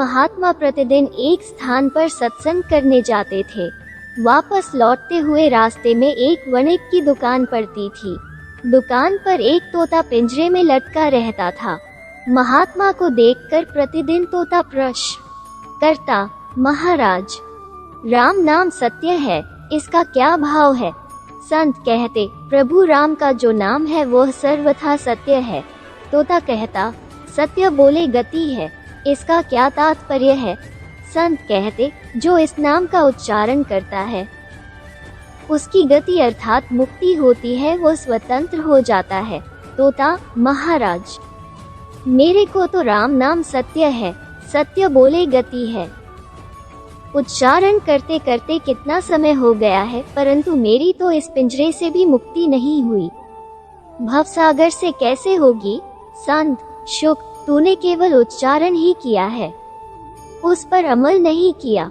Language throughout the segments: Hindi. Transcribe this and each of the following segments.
महात्मा प्रतिदिन एक स्थान पर सत्संग करने जाते थे। वापस लौटते हुए रास्ते में एक वणिक की दुकान पड़ती थी। दुकान पर एक तोता पिंजरे में लटका रहता था। महात्मा को देखकर प्रतिदिन तोता प्रश्न करता, महाराज, राम नाम सत्य है, इसका क्या भाव है? संत कहते, प्रभु राम का जो नाम है वह सर्वथा सत्य है। तोता कहता, सत्य बोले गति है, इसका क्या तात्पर्य है? संत कहते, जो इस नाम का उच्चारण करता है उसकी गति अर्थात मुक्ति होती है, वो स्वतंत्र हो जाता है। तोता, महाराज, मेरे को तो राम नाम सत्य है, सत्य बोले गति है, उच्चारण करते करते कितना समय हो गया है, परंतु मेरी तो इस पिंजरे से भी मुक्ति नहीं हुई। भवसागर से कैसे होगी? संत, शुक, तूने केवल उच्चारण ही किया है, उस पर अमल नहीं किया।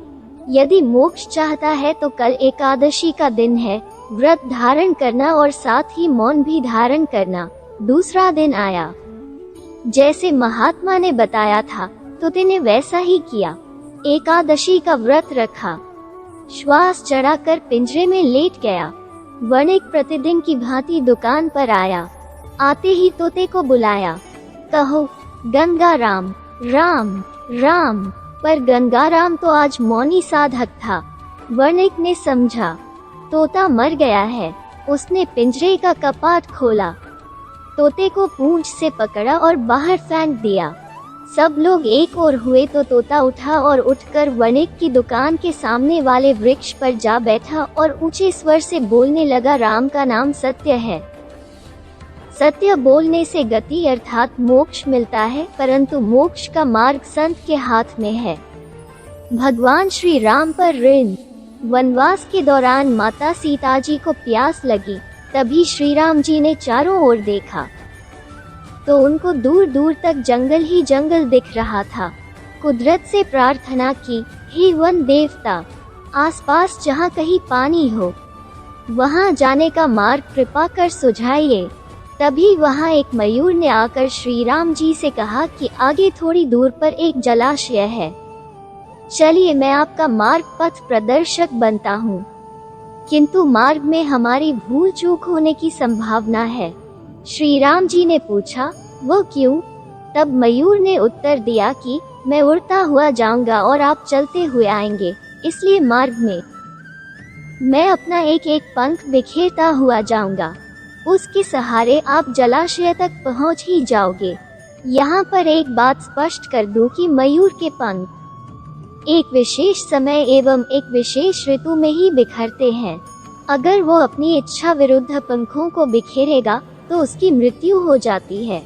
यदि मोक्ष चाहता है तो कल एकादशी का दिन है, व्रत धारण करना और साथ ही मौन भी धारण करना। दूसरा दिन आया, जैसे महात्मा ने बताया था तो तूने वैसा ही किया। एकादशी का व्रत रखा, श्वास चढ़ाकर पिंजरे में लेट गया। वणिक प्रतिदिन की भांति दुकान पर आया। आते ही तोते को बुलाया, कहो गंगाराम, राम राम। पर गंगाराम तो आज मौनी साधक था। वणिक ने समझा तोता मर गया है। उसने पिंजरे का कपाट खोला, तोते को पूंछ से पकड़ा और बाहर फेंक दिया। सब लोग एक ओर हुए तो तोता उठा और उठकर वणिक की दुकान के सामने वाले वृक्ष पर जा बैठा और ऊंचे स्वर से बोलने लगा, राम का नाम सत्य है। सत्य बोलने से गति अर्थात मोक्ष मिलता है, परंतु मोक्ष का मार्ग संत के हाथ में है। भगवान श्री राम पर ऋण। वनवास के दौरान माता सीता जी को प्यास लगी, तभी श्री राम जी ने चारों ओर देखा तो उनको दूर दूर तक जंगल ही जंगल दिख रहा था। कुदरत से प्रार्थना की, हे वन देवता, आसपास जहाँ कहीं पानी हो वहाँ जाने का मार्ग कृपा कर सुझाइए। तभी वहाँ एक मयूर ने आकर श्री राम जी से कहा कि आगे थोड़ी दूर पर एक जलाशय है, चलिए मैं आपका मार्ग पथ प्रदर्शक बनता हूँ, किंतु मार्ग में हमारी भूल चूक होने की संभावना है। श्री राम जी ने पूछा, वो क्यों? तब मयूर ने उत्तर दिया कि मैं उड़ता हुआ जाऊंगा और आप चलते हुए आएंगे, इसलिए मार्ग में मैं अपना एक एक पंख बिखेरता हुआ जाऊंगा, उसके सहारे आप जलाशय तक पहुंच ही जाओगे। यहाँ पर एक बात स्पष्ट कर दूं कि मयूर के पंख एक विशेष समय एवं एक विशेष ऋतु में ही बिखरते हैं। अगर वो अपनी इच्छा विरुद्ध पंखों को बिखेरेगा तो उसकी मृत्यु हो जाती है।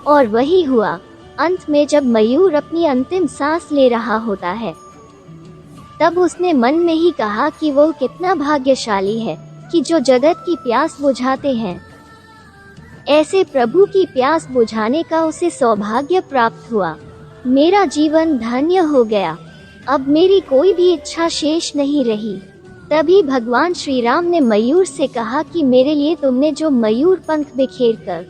और वही हुआ। अंत में जब मयूर अपनी अंतिम सांस ले रहा होता है, तब उसने मन में ही कहा कि वो कितना भाग्यशाली है कि जो जगत की प्यास बुझाते हैं। ऐसे प्रभु की प्यास बुझाने का उसे सौभाग्य प्राप्त हुआ। मेरा जीवन धन्य हो गया, अब मेरी कोई भी इच्छा शेष नहीं रही। तभी भगवान श्री राम ने मयूर से कहा कि मेरे लिए तुमने जो मयूर पंख बिखेर कर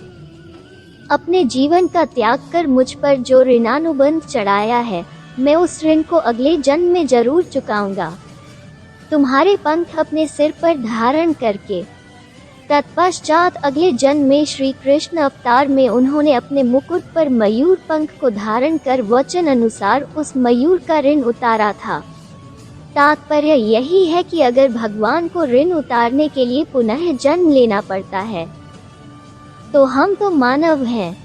अपने जीवन का त्याग कर मुझ पर जो ऋणानुबंध चढ़ाया है, मैं उस ऋण को अगले जन्म में जरूर चुकाऊंगा। तुम्हारे पंख अपने सिर पर धारण करके तत्पश्चात अगले जन्म में श्री कृष्ण अवतार में उन्होंने अपने मुकुट पर मयूर पंख को धारण कर वचन अनुसार उस मयूर का ऋण उतारा था। तात्पर्य यही है कि अगर भगवान को ऋण उतारने के लिए पुनः जन्म लेना पड़ता है तो हम तो मानव हैं,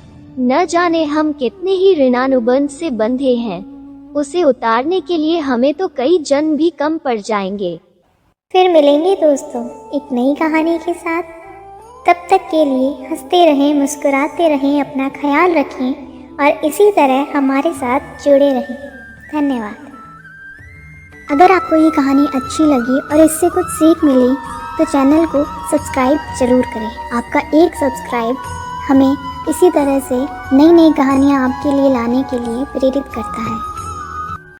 न जाने हम कितने ही ऋणानुबंध से बंधे हैं। उसे उतारने के लिए हमें तो कई जन्म भी कम पड़ जाएंगे। फिर मिलेंगे दोस्तों एक नई कहानी के साथ। तब तक के लिए हंसते रहें, मुस्कुराते रहें, अपना ख्याल रखें और इसी तरह हमारे साथ जुड़े रहें। धन्यवाद। अगर आपको ये कहानी अच्छी लगी और इससे कुछ सीख मिली तो चैनल को सब्सक्राइब जरूर करें। आपका एक सब्सक्राइब हमें इसी तरह से नई नई कहानियाँ आपके लिए लाने के लिए प्रेरित करता है।